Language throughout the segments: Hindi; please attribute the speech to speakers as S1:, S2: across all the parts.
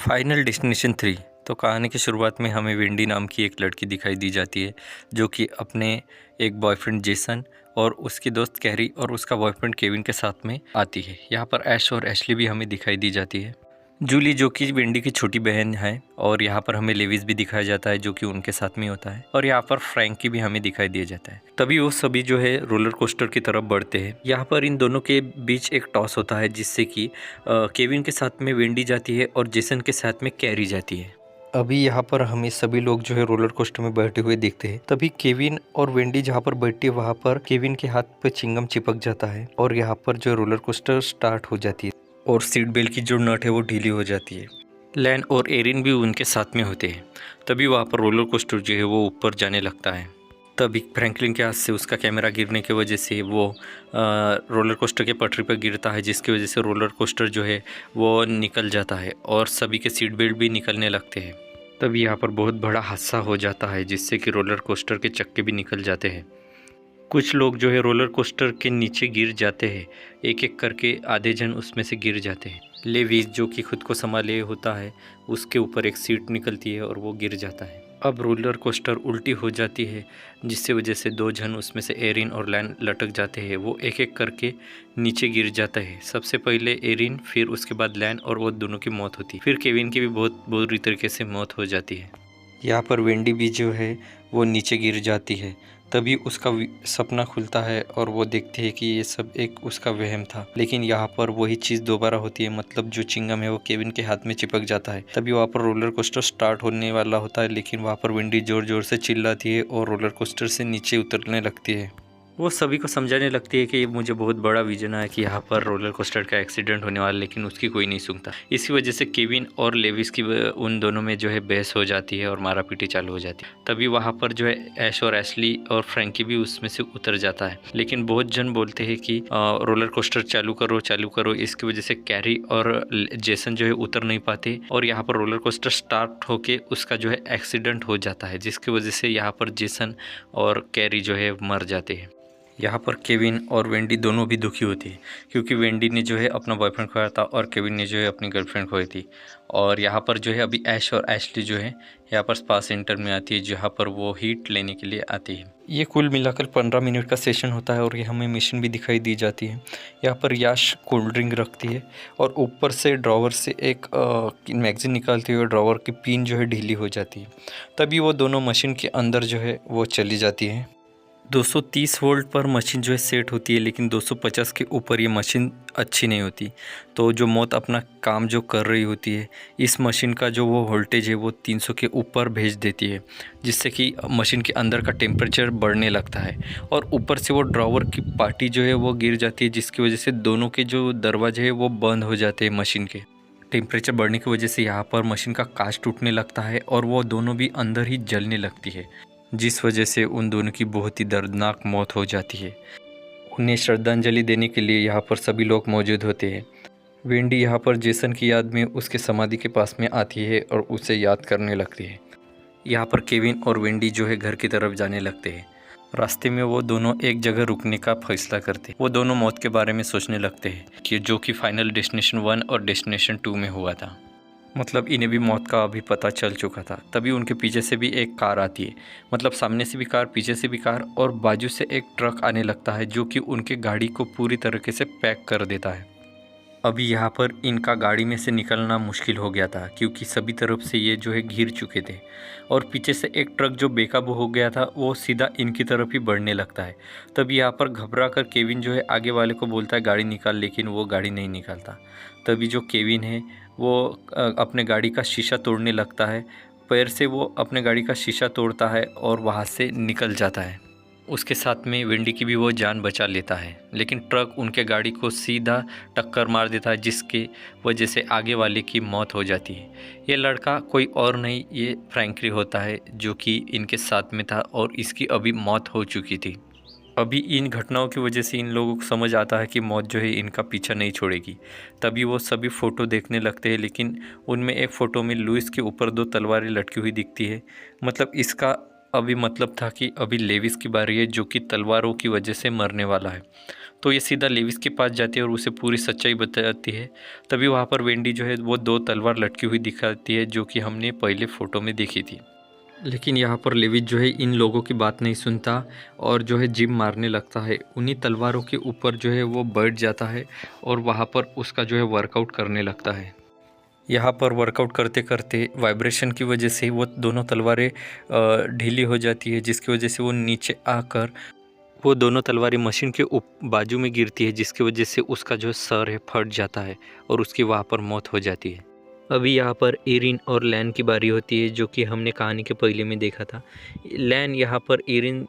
S1: Final destination 3। तो कहानी की शुरुआत में हमें वेंडी नाम की एक लड़की दिखाई दी जाती है जो कि अपने एक बॉयफ्रेंड जेसन और उसकी दोस्त कैरी और उसका बॉयफ्रेंड केविन के साथ में आती है। यहाँ पर ऐश और एशली भी हमें दिखाई दी जाती है। जूली जो कि वेंडी की छोटी बहन है, और यहाँ पर हमें लेविस भी दिखाया जाता है जो कि उनके साथ में होता है, और यहाँ पर फ्रैंकी भी हमें दिखाई दिया जाता है। तभी वो सभी जो है रोलर कोस्टर की तरफ बढ़ते हैं। यहाँ पर इन दोनों के बीच एक टॉस होता है जिससे कि केविन के साथ में वेंडी जाती है और जेसन के साथ में कैरी जाती है। अभी यहाँ पर हमें सभी लोग जो है रोलर कोस्टर में बैठे हुए दिखते हैं। तभी केविन और वेंडी जहाँ पर बैठती है वहाँ पर केविन के हाथ पे चिंगम चिपक जाता है और यहाँ पर जो रोलर कोस्टर स्टार्ट हो जाती है और सीट बेल्ट की जो नट है वो ढीली हो जाती है। लैन और एरिन भी उनके साथ में होते हैं। तभी वहाँ पर रोलर कोस्टर जो है वो ऊपर जाने लगता है। तभी फ्रैंकलिन के हाथ से उसका कैमरा गिरने की वजह से वो रोलर कोस्टर के पटरी पर गिरता है, जिसकी वजह से रोलर कोस्टर जो है वो निकल जाता है और सभी के सीट बेल्ट भी निकलने लगते हैं। तभी यहाँ पर बहुत बड़ा हादसा हो जाता है जिससे कि रोलर कोस्टर के चक्के भी निकल जाते हैं। कुछ लोग जो है रोलर कोस्टर के नीचे गिर जाते हैं, एक एक करके आधे जन उसमें से गिर जाते हैं। लेविस जो कि खुद को संभाले होता है, उसके ऊपर एक सीट निकलती है और वो गिर जाता है। अब रोलर कोस्टर उल्टी हो जाती है जिससे वजह से दो जन उसमें से एरिन और लैन लटक जाते हैं। वो एक एक करके नीचे गिर जाता है। सबसे पहले एरिन, फिर उसके बाद लैन, और वो दोनों की मौत होती है। फिर केविन की भी बहुत बुरी तरीके से मौत हो जाती है। यहाँ पर वेंडी भी जो है वो नीचे गिर जाती है। तभी उसका सपना खुलता है और वो देखते हैं कि ये सब एक उसका वहम था। लेकिन यहाँ पर वही चीज़ दोबारा होती है, मतलब जो चिंगम है वो केविन के हाथ में चिपक जाता है। तभी वहाँ पर रोलर कोस्टर स्टार्ट होने वाला होता है, लेकिन वहाँ पर वेंडी जोर जोर से चिल्लाती है और रोलर कोस्टर से नीचे उतरने लगती है। वो सभी को समझाने लगती है कि मुझे बहुत बड़ा विजन है कि यहाँ पर रोलर कोस्टर का एक्सीडेंट होने वाला, लेकिन उसकी कोई नहीं सुनता। इसी वजह से केविन और लेविस की उन दोनों में जो है बहस हो जाती है और मारापीटी चालू हो जाती है। तभी वहाँ पर जो है ऐश और एशली और फ्रैंकी भी उसमें से उतर जाता है। लेकिन बहुत जन बोलते हैं कि रोलर कोस्टर चालू करो। इसकी वजह से कैरी और जेसन जो है उतर नहीं पाते और यहाँ पर रोलर कोस्टर स्टार्ट होके उसका जो है एक्सीडेंट हो जाता है, जिसकी वजह से यहाँ पर जेसन और कैरी जो है मर जाते हैं। यहाँ पर केविन और वेंडी दोनों भी दुखी होती है क्योंकि वेंडी ने जो है अपना बॉयफ्रेंड खोया था और केविन ने जो है अपनी गर्लफ्रेंड खोई थी। और यहाँ पर जो है अभी ऐश और एशली जो है यहाँ पर स्पा सेंटर में आती है, जहाँ पर वो हीट लेने के लिए आती है। ये कुल मिलाकर 15 मिनट का सेशन होता है और ये हमें मिशन भी दिखाई दी जाती है। यहाँ पर याश कोल्ड ड्रिंक रखती है और ऊपर से ड्रॉवर से एक मैगजीन निकालती है और ड्रॉवर की पिन जो है ढीली हो जाती है। तभी वो दोनों मशीन के अंदर जो है वो चली जाती है। 230 वोल्ट पर मशीन जो है सेट होती है, लेकिन 250 के ऊपर ये मशीन अच्छी नहीं होती। तो जो मौत अपना काम जो कर रही होती है, इस मशीन का जो वो वोल्टेज है वो 300 के ऊपर भेज देती है, जिससे कि मशीन के अंदर का टेम्परेचर बढ़ने लगता है और ऊपर से वो ड्रॉवर की पार्टी जो है वो गिर जाती है, जिसकी वजह से दोनों के जो दरवाजे हैं वो बंद हो जाते हैं। मशीन के टेम्परेचर बढ़ने की वजह से यहाँ पर मशीन का कांच टूटने लगता है और वो दोनों भी अंदर ही जलने लगती है, जिस वजह से उन दोनों की बहुत ही दर्दनाक मौत हो जाती है। उन्हें श्रद्धांजलि देने के लिए यहाँ पर सभी लोग मौजूद होते हैं। वेंडी यहाँ पर जेसन की याद में उसके समाधि के पास में आती है और उसे याद करने लगती है। यहाँ पर केविन और वेंडी जो है घर की तरफ जाने लगते हैं। रास्ते में वो दोनों एक जगह रुकने का फैसला करते हैं। वो दोनों मौत के बारे में सोचने लगते हैं कि जो कि फाइनल डेस्टिनेशन 1 और डेस्टिनेशन 2 में हुआ था, मतलब इन्हें भी मौत का अभी पता चल चुका था। तभी उनके पीछे से भी एक कार आती है, मतलब सामने से भी कार, पीछे से भी कार, और बाजू से एक ट्रक आने लगता है जो कि उनके गाड़ी को पूरी तरीके से पैक कर देता है। अभी यहाँ पर इनका गाड़ी में से निकलना मुश्किल हो गया था क्योंकि सभी तरफ से ये जो है घिर चुके थे और पीछे से एक ट्रक जो बेकाबू हो गया था वो सीधा इनकी तरफ ही बढ़ने लगता है। तभी यहाँ पर घबरा कर केविन जो है आगे वाले को बोलता है गाड़ी निकाल, लेकिन वो गाड़ी नहीं निकालता। तभी जो केविन है वो अपने गाड़ी का शीशा तोड़ने लगता है। पैर से वो अपने गाड़ी का शीशा तोड़ता है और वहाँ से निकल जाता है। उसके साथ में वेंडी की भी वो जान बचा लेता है, लेकिन ट्रक उनके गाड़ी को सीधा टक्कर मार देता है, जिसके वजह से आगे वाले की मौत हो जाती है। ये लड़का कोई और नहीं, ये फ्रैंकली होता है जो कि इनके साथ में था और इसकी अभी मौत हो चुकी थी। अभी इन घटनाओं की वजह से इन लोगों को समझ आता है कि मौत जो है इनका पीछा नहीं छोड़ेगी। तभी वो सभी फ़ोटो देखने लगते हैं, लेकिन उनमें एक फ़ोटो में लुइस के ऊपर 2 तलवारें लटकी हुई दिखती है। मतलब इसका अभी मतलब था कि अभी लेविस की बारी है, जो कि तलवारों की वजह से मरने वाला है। तो ये सीधा लेविस के पास जाती है और उसे पूरी सच्चाई बताती है। तभी वहाँ पर वेंडी जो है वो 2 तलवार लटकी हुई दिखाती है, जो कि हमने पहले फ़ोटो में देखी थी। लेकिन यहाँ पर लेविस जो है इन लोगों की बात नहीं सुनता और जो है जिम मारने लगता है। उन्हीं तलवारों के ऊपर जो है वो बैठ जाता है और वहाँ पर उसका जो है वर्कआउट करने लगता है। यहाँ पर वर्कआउट करते करते वाइब्रेशन की वजह से वो दोनों तलवारें ढीली हो जाती है, जिसकी वजह से वो नीचे आकर वो दोनों तलवारें मशीन के बाजू में गिरती है, जिसकी वजह से उसका जो सर है फट जाता है और उसकी वहाँ पर मौत हो जाती है। अभी यहाँ पर एरिन और लैन की बारी होती है, जो कि हमने कहानी के पहले में देखा था। लैन यहाँ पर एरिन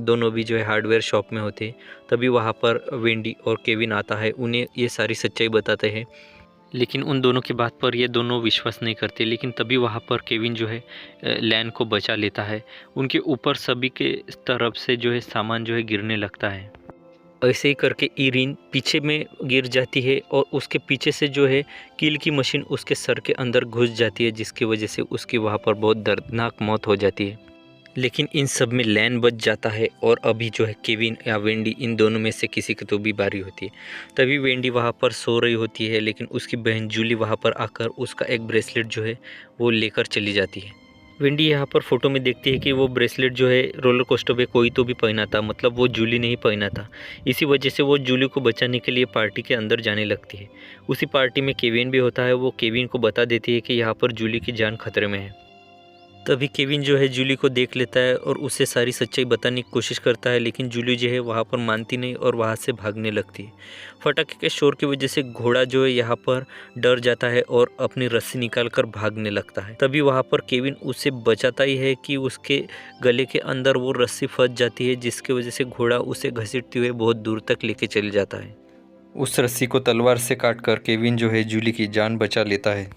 S1: दोनों भी जो है हार्डवेयर शॉप में होते हैं। तभी वहाँ पर वेंडी और केविन आता है, उन्हें ये सारी सच्चाई बताते हैं। लेकिन उन दोनों की बात पर ये दोनों विश्वास नहीं करते। लेकिन तभी वहाँ पर केविन जो है लैन को बचा लेता है। उनके ऊपर सभी के तरफ से जो है सामान जो है गिरने लगता है। ऐसे ही करके इरिन पीछे में गिर जाती है और उसके पीछे से जो है कील की मशीन उसके सर के अंदर घुस जाती है, जिसकी वजह से उसकी वहाँ पर बहुत दर्दनाक मौत हो जाती है। लेकिन इन सब में लैन बच जाता है और अभी जो है केविन या वेंडी इन दोनों में से किसी की तो भी बारी होती है। तभी वेंडी वहाँ पर सो रही होती है, लेकिन उसकी बहन जूली वहाँ पर आकर उसका एक ब्रेसलेट जो है वो लेकर चली जाती है। वेंडी यहाँ पर फोटो में देखती है कि वो ब्रेसलेट जो है रोलर कोस्टर पे कोई तो भी पहना था, मतलब वो जूली ने ही पहना था। इसी वजह से वो जूली को बचाने के लिए पार्टी के अंदर जाने लगती है। उसी पार्टी में केविन भी होता है। वो केविन को बता देती है कि यहाँ पर जूली की जान खतरे में है। तभी केविन जो है जूली को देख लेता है और उसे सारी सच्चाई बताने की कोशिश करता है, लेकिन जूली जो है वहाँ पर मानती नहीं और वहाँ से भागने लगती है। फटाके के शोर की वजह से घोड़ा जो है यहाँ पर डर जाता है और अपनी रस्सी निकाल कर भागने लगता है। तभी वहाँ पर केविन उसे बचाता ही है कि उसके गले के अंदर वो रस्सी फंस जाती है, जिसकी वजह से घोड़ा उसे घसीटते हुए बहुत दूर तक लेके चले जाता है। उस रस्सी को तलवार से काटकर केविन जो है जूली की जान बचा लेता है।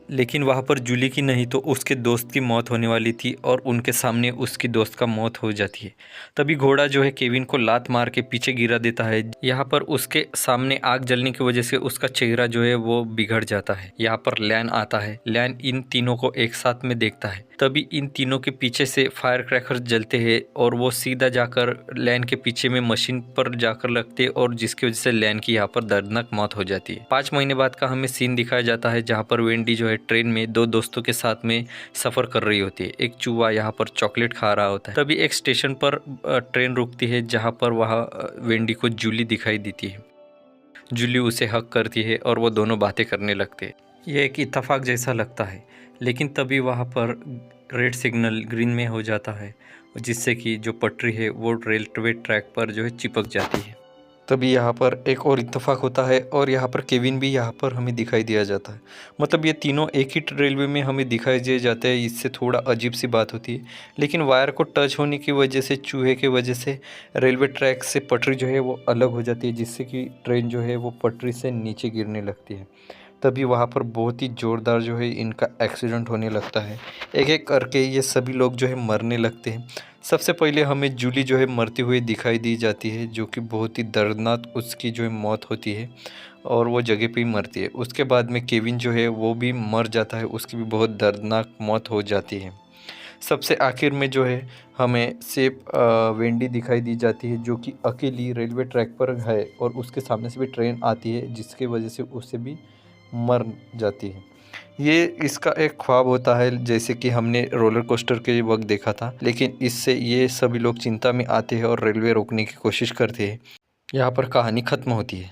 S1: लेकिन वहाँ पर जूली की नहीं तो उसके दोस्त की मौत होने वाली थी और उनके सामने उसकी दोस्त का मौत हो जाती है। तभी घोड़ा जो है केविन को लात मार के पीछे गिरा देता है। यहाँ पर उसके सामने आग जलने की वजह से उसका चेहरा जो है वो बिगड़ जाता है। यहाँ पर लैन आता है। लैन इन तीनों को एक साथ में देखता है। तभी इन तीनों के पीछे से फायर क्रैकर्स जलते हैं और वो सीधा जाकर लैन के पीछे में मशीन पर जाकर लगते और जिसकी वजह से लैन की यहाँ पर दर्दनाक मौत हो जाती है। 5 महीने बाद का हमें सीन दिखाया जाता है, जहाँ पर वेंडी जो है ट्रेन में 2 दोस्तों के साथ में सफ़र कर रही होती है। एक चूहा यहाँ पर चॉकलेट खा रहा होता है। तभी एक स्टेशन पर ट्रेन रुकती है, जहाँ पर वहाँ वेंडी को जूली दिखाई देती है। जूली उसे हक करती है और वो दोनों बातें करने लगते हैं। यह एक इत्तेफाक जैसा लगता है, लेकिन तभी वहाँ पर रेड सिग्नल ग्रीन में हो जाता है, जिससे कि जो पटरी है वो रेलवे ट्रैक पर जो है चिपक जाती है। तभी यहाँ पर एक और इत्तेफाक होता है और यहाँ पर केविन भी यहाँ पर हमें दिखाई दिया जाता है। मतलब ये तीनों एक ही रेलवे में हमें दिखाई दिए जाते हैं। इससे थोड़ा अजीब सी बात होती है, लेकिन वायर को टच होने की वजह से, चूहे की वजह से रेलवे ट्रैक से पटरी जो है वो अलग हो जाती है, जिससे कि ट्रेन जो है वो पटरी से नीचे गिरने लगती है। तभी वहाँ पर बहुत ही ज़ोरदार जो है इनका एक्सीडेंट होने लगता है। एक एक करके ये सभी लोग जो है मरने लगते हैं। सबसे पहले हमें जूली जो है मरती हुई दिखाई दी जाती है, जो कि बहुत ही दर्दनाक उसकी जो है मौत होती है और वो जगह पे ही मरती है। उसके बाद में केविन जो है वो भी मर जाता है, उसकी भी बहुत दर्दनाक मौत हो जाती है। सबसे आखिर में जो है हमें सिर्फ वेंडी दिखाई दी जाती है, जो कि अकेली रेलवे ट्रैक पर है और उसके सामने से भी ट्रेन आती है, जिसकी वजह से उससे भी मर जाती है। ये इसका एक ख्वाब होता है, जैसे कि हमने रोलर कोस्टर के वक्त देखा था, लेकिन इससे ये सभी लोग चिंता में आते हैं और रेलवे रोकने की कोशिश करते हैं। यहाँ पर कहानी ख़त्म होती है।